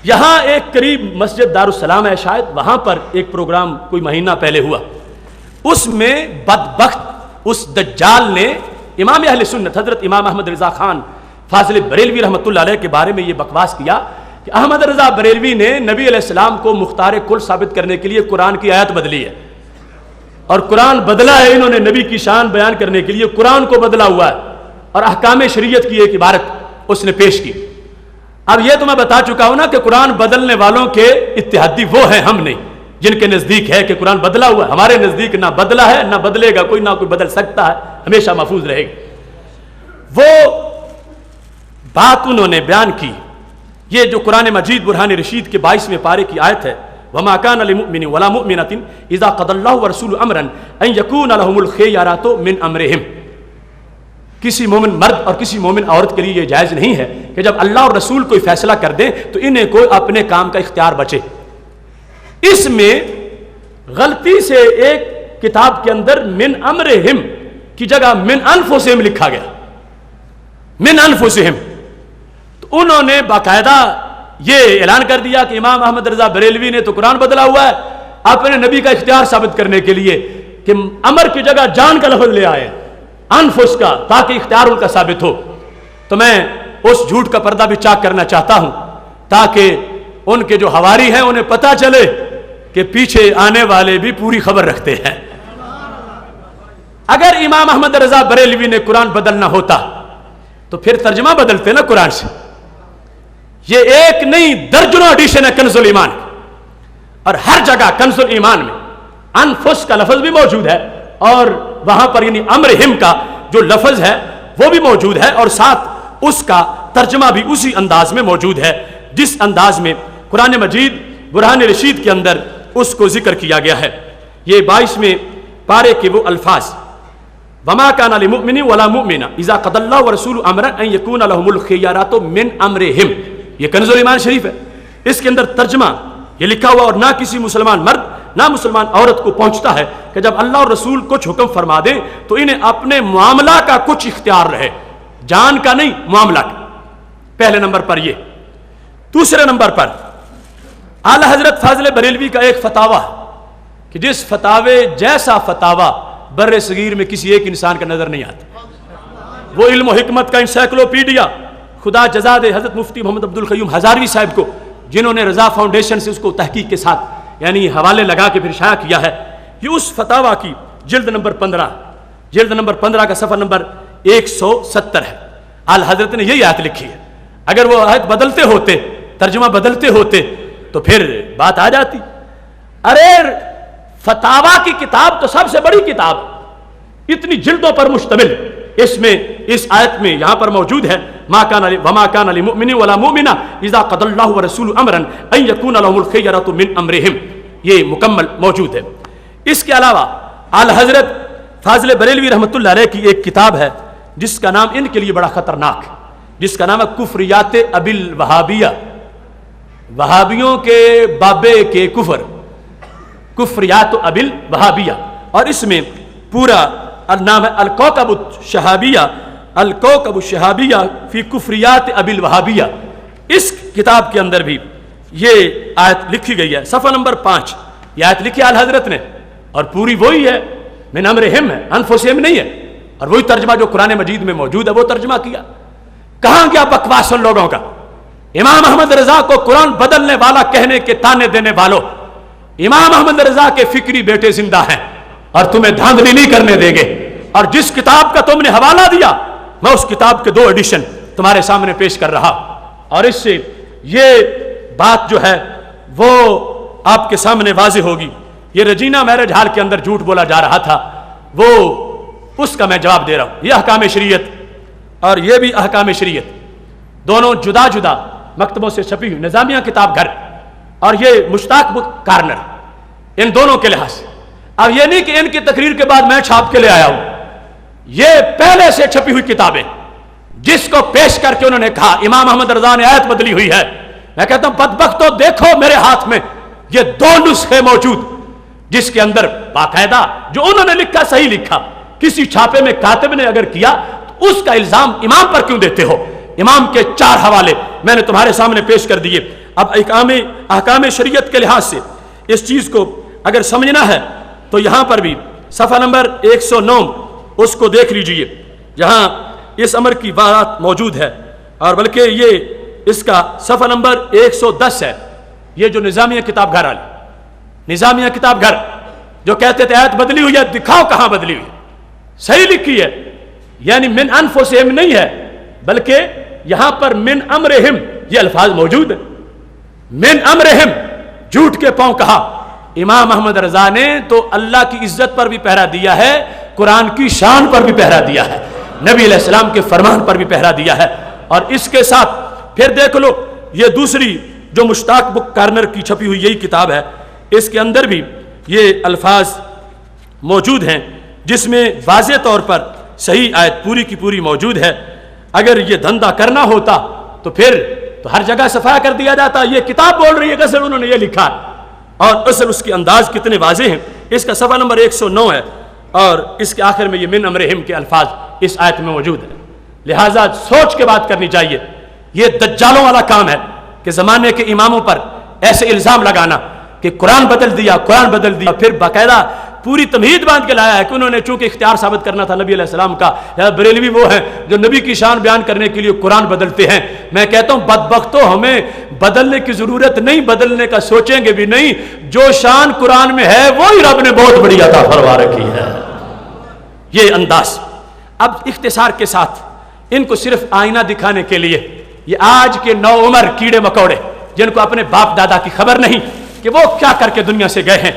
یہاں ایک قریب مسجد دارالسلام ہے شاید، وہاں پر ایک پروگرام کوئی مہینہ پہلے ہوا، اس میں بدبخت اس دجال نے امام اہل سنت حضرت امام احمد رضا خان فاضل بریلوی رحمۃ اللہ علیہ کے بارے میں یہ بکواس کیا کہ احمد رضا بریلوی نے نبی علیہ السلام کو مختار کل ثابت کرنے کے لیے قرآن کی آیت بدلی ہے، اور قرآن بدلا ہے انہوں نے نبی کی شان بیان کرنے کے لیے قرآن کو بدلا ہوا ہے، اور احکام شریعت کی ایک عبارت اس نے پیش کی۔ اب یہ تو میں بتا چکا ہوں نا کہ قرآن بدلنے والوں کے اتحادی وہ ہیں، ہم نہیں، جن کے نزدیک ہے کہ قرآن بدلا ہوا ہے۔ ہمارے نزدیک نہ بدلا ہے نہ بدلے گا کوئی، نہ کوئی بدل سکتا ہے، ہمیشہ محفوظ رہے گا۔ وہ بات انہوں نے بیان کی، یہ جو قرآن مجید برہان رشید کے 22ویں پارے کی آیت ہے، وَمَا كَانَ لِمُؤْمِنٍ وَلَا مُؤْمِنَةٍ إِذَا قَضَى اللَّهُ وَرَسُولُهُ أَمْرًا أَن يَكُونَ لَهُمُ الْخِيَرَةُ مِنْ أَمْرِهِمْ۔ کسی مومن مرد اور کسی مومن عورت کے لیے یہ جائز نہیں ہے کہ جب اللہ اور رسول کوئی فیصلہ کر دیں تو انہیں کوئی اپنے کام کا اختیار بچے۔ اس میں غلطی سے ایک کتاب کے اندر من امرہم کی جگہ من انفسہم لکھا گیا، من انفسہم، تو انہوں نے باقاعدہ یہ اعلان کر دیا کہ امام احمد رضا بریلوی نے تو قرآن بدلا ہوا ہے اپنے نبی کا اختیار ثابت کرنے کے لیے کہ امر کی جگہ جان کا لفظ لے آئے، انفس کا، تاکہ اختیار ان کا ثابت ہو۔ تو میں اس جھوٹ کا پردہ بھی چاک کرنا چاہتا ہوں تاکہ ان کے جو حواری ہیں انہیں پتہ چلے کہ پیچھے آنے والے بھی پوری خبر رکھتے ہیں۔ اگر امام احمد رضا بریلوی نے قرآن بدلنا ہوتا تو پھر ترجمہ بدلتے نا قرآن سے۔ یہ ایک نہیں درجنوں ایڈیشن ہے کنز الایمان، اور ہر جگہ کنز الایمان میں انفس کا لفظ بھی موجود ہے، اور وہاں پر یعنی امرہم کا جو لفظ ہے وہ بھی موجود ہے، اور ساتھ اس کا ترجمہ بھی اسی انداز میں موجود ہے جس انداز میں قرآن مجید برہان رشید کے اندر اس کو ذکر کیا گیا ہے۔ یہ 22ویں پارے کے وہ الفاظ، وَمَا كَانَ لِمُؤْمِنٍ وَلَا مُؤْمِنَةٍ إِذَا قَضَى اللَّهُ وَرَسُولُهُ أَمْرًا أَن يَكُونَ لَهُمُ الْخِيَرَةُ مِنْ أَمْرِهِمْ، یہ کنز الایمان شریف ہے۔ اس کے اندر ترجمہ یہ لکھا ہوا، اور نہ کسی مسلمان مرد نہ مسلمان عورت کو پہنچتا ہے کہ جب اللہ اور رسول کچھ حکم فرما دیں تو انہیں اپنے معاملہ کا کچھ اختیار رہے، جان کا نہیں، معاملہ کا۔ پہلے نمبر پر یہ۔ دوسرے نمبر پر اعلی حضرت فاضل بریلوی کا ایک فتاویٰ کہ جس فتاوے جیسا فتاویٰ بر صغیر میں کسی ایک انسان کا نظر نہیں آتا، وہ علم و حکمت کا انسائکلوپیڈیا، خدا جزا دے حضرت مفتی محمد عبد القیوم ہزاروی صاحب کو، جنہوں نے رضا فاؤنڈیشن سے اس کو تحقیق کے ساتھ یعنی حوالے لگا کے پھر شائع کیا ہے۔ یہ اس فتاویٰ کی جلد نمبر 15 کا صفحہ نمبر 170 ہے۔ اعلی حضرت نے یہی آیت لکھی ہے۔ اگر وہ آیت بدلتے ہوتے، ترجمہ بدلتے ہوتے تو پھر بات آ جاتی۔ ارے فتاویٰ کی کتاب تو سب سے بڑی کتاب، اتنی جلدوں پر مشتمل، اس میں اس آیت میں یہاں پر موجود ہے وَمَا كَانَ لِمُؤْمِنٍ وَلَا مُؤْمِنَةٍ إِذَا قَضَى اللَّهُ وَرَسُولُهُ أَمْرًا أَن يَكُونَ لَهُمُ الْخِيَرَةُ مِنْ أَمْرِهِمْ، یہ مکمل موجود ہے۔ اس کے علاوہ اعلی حضرت فاضل بریلوی رحمۃ اللہ علیہ کی ایک کتاب ہے جس کا نام ان کے لیے بڑا خطرناک ہے، جس کا نام ہے کفریات ابی الوہابیہ، وہابیوں کے بابے کے کفر، کفریات ابی الوہابیہ، اور اس میں پورا نام ہے الکوکب الشہابیہ فی کفریات ابی الوہابیہ۔ اس کتاب کے اندر بھی یہ آیت لکھی گئی ہے، صفحہ نمبر 5 یہ آیت لکھی اعلی حضرت نے، اور پوری وہی ہے، من امرہم ہے، انفسہم نہیں ہے، اور وہی ترجمہ جو قرآن مجید میں موجود ہے وہ ترجمہ کیا۔ کہاں گیا بکواس ان لوگوں کا؟ امام احمد رضا کو قرآن بدلنے والا کہنے کے تانے دینے والوں، امام احمد رضا کے فکری بیٹے زندہ ہیں اور تمہیں دھاندلی نہیں کرنے دیں گے، اور جس کتاب کا تم نے حوالہ دیا میں اس کتاب کے 2 ایڈیشن تمہارے سامنے پیش کر رہا، اور اس سے یہ بات جو ہے وہ آپ کے سامنے واضح ہوگی۔ یہ رجینہ میرج ہال کے اندر جھوٹ بولا جا رہا تھا، وہ اس کا میں جواب دے رہا ہوں۔ یہ احکام شریعت اور یہ بھی احکام شریعت دونوں جدا جدا مکتبوں سے چھپی ہوئی، نظامیہ کتاب گھر اور یہ مشتاق بک کارنر، ان دونوں کے لحاظ سے۔ اب یہ نہیں کہ ان کی تقریر کے بعد میں چھاپ کے لے آیا ہوں، یہ پہلے سے چھپی ہوئی کتابیں جس کو پیش کر کے انہوں نے کہا امام احمد رضا نے آیت بدلی ہوئی ہے۔ میں کہتا ہوں بدبختو دیکھو میرے ہاتھ میں یہ 2 نسخے موجود جس کے اندر باقاعدہ جو انہوں نے لکھا صحیح لکھا، کسی چھاپے میں کاتب نے اگر کیا تو اس کا الزام امام پر کیوں دیتے ہو امام کے 4 حوالے میں نے تمہارے سامنے پیش کر دیے. اب احکام شریعت کے لحاظ سے اس چیز کو اگر سمجھنا ہے تو یہاں پر بھی صفحہ نمبر 109 اس کو دیکھ لیجئے، جہاں اس امر کی بات موجود ہے، اور بلکہ یہ اس کا صفحہ نمبر 110 ہے. یہ جو نظامیہ کتاب گھر والی نظامیہ کتاب گھر جو کہتے تھے آیت بدلی ہوئی ہے، دکھاؤ کہاں بدلی ہوئی. صحیح لکھی ہے، یعنی من انفسہم نہیں ہے، بلکہ یہاں پر من امرہم یہ الفاظ موجود ہیں. من امرہم جھوٹ کے پاؤں کہا. امام احمد رضا نے تو اللہ کی عزت پر بھی پہرا دیا ہے، قرآن کی شان پر بھی پہرا دیا ہے، نبی علیہ السلام کے فرمان پر بھی پہرا دیا ہے. اور اس کے ساتھ پھر دیکھ لو یہ دوسری جو مشتاق بک کارنر کی چھپی ہوئی یہی کتاب ہے، اس کے اندر بھی یہ الفاظ موجود ہیں جس میں واضح طور پر صحیح آیت پوری کی پوری موجود ہے. اگر یہ دھندا کرنا ہوتا تو پھر تو ہر جگہ صفحہ کر دیا جاتا. یہ کتاب بول رہی ہے کہ اصل انہوں نے یہ لکھا، اور اصل اس کے انداز کتنے واضح ہیں. اس کا صفحہ نمبر 109 ہے، اور اس کے آخر میں یہ من امرہم کے الفاظ اس آیت میں موجود ہیں. لہٰذا سوچ کے بات کرنی چاہیے. یہ دجالوں والا کام ہے کہ زمانے کے اماموں پر ایسے الزام لگانا کہ قرآن بدل دیا، قرآن بدل دیا، پھر باقاعدہ پوری تمہید باندھ کے لایا ہے کہ انہوں نے چونکہ اختیار ثابت کرنا تھا نبی علیہ السلام کا. یا بریلوی وہ ہیں جو نبی کی شان بیان کرنے کے لیے قرآن بدلتے ہیں. میں کہتا ہوں بدبختو، ہمیں بدلنے کی ضرورت نہیں، بدلنے کا سوچیں گے بھی نہیں. جو شان قرآن میں ہے وہی رب نے بہت بڑی عطا فرما رکھی ہے. یہ انداز. اب اختصار کے ساتھ ان کو صرف آئینہ دکھانے کے لیے یہ آج کے نو عمر کیڑے مکوڑے جن کو اپنے باپ دادا کی خبر نہیں کہ وہ کیا کر کے دنیا سے گئے ہیں،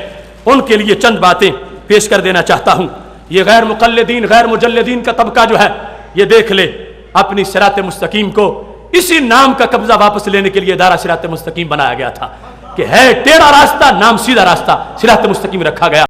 ان کے لیے چند باتیں پیش کر دینا چاہتا ہوں. یہ غیر مقلدین، غیر مجلدین کا طبقہ جو ہے یہ دیکھ لے اپنی صراط مستقیم کو اسی نام کا قبضہ واپس لینے کے لیے ادارہ صراط مستقیم بنایا گیا تھا کہ ہے ٹیڑھا راستہ، نام سیدھا راستہ صراط مستقیم رکھا گیا.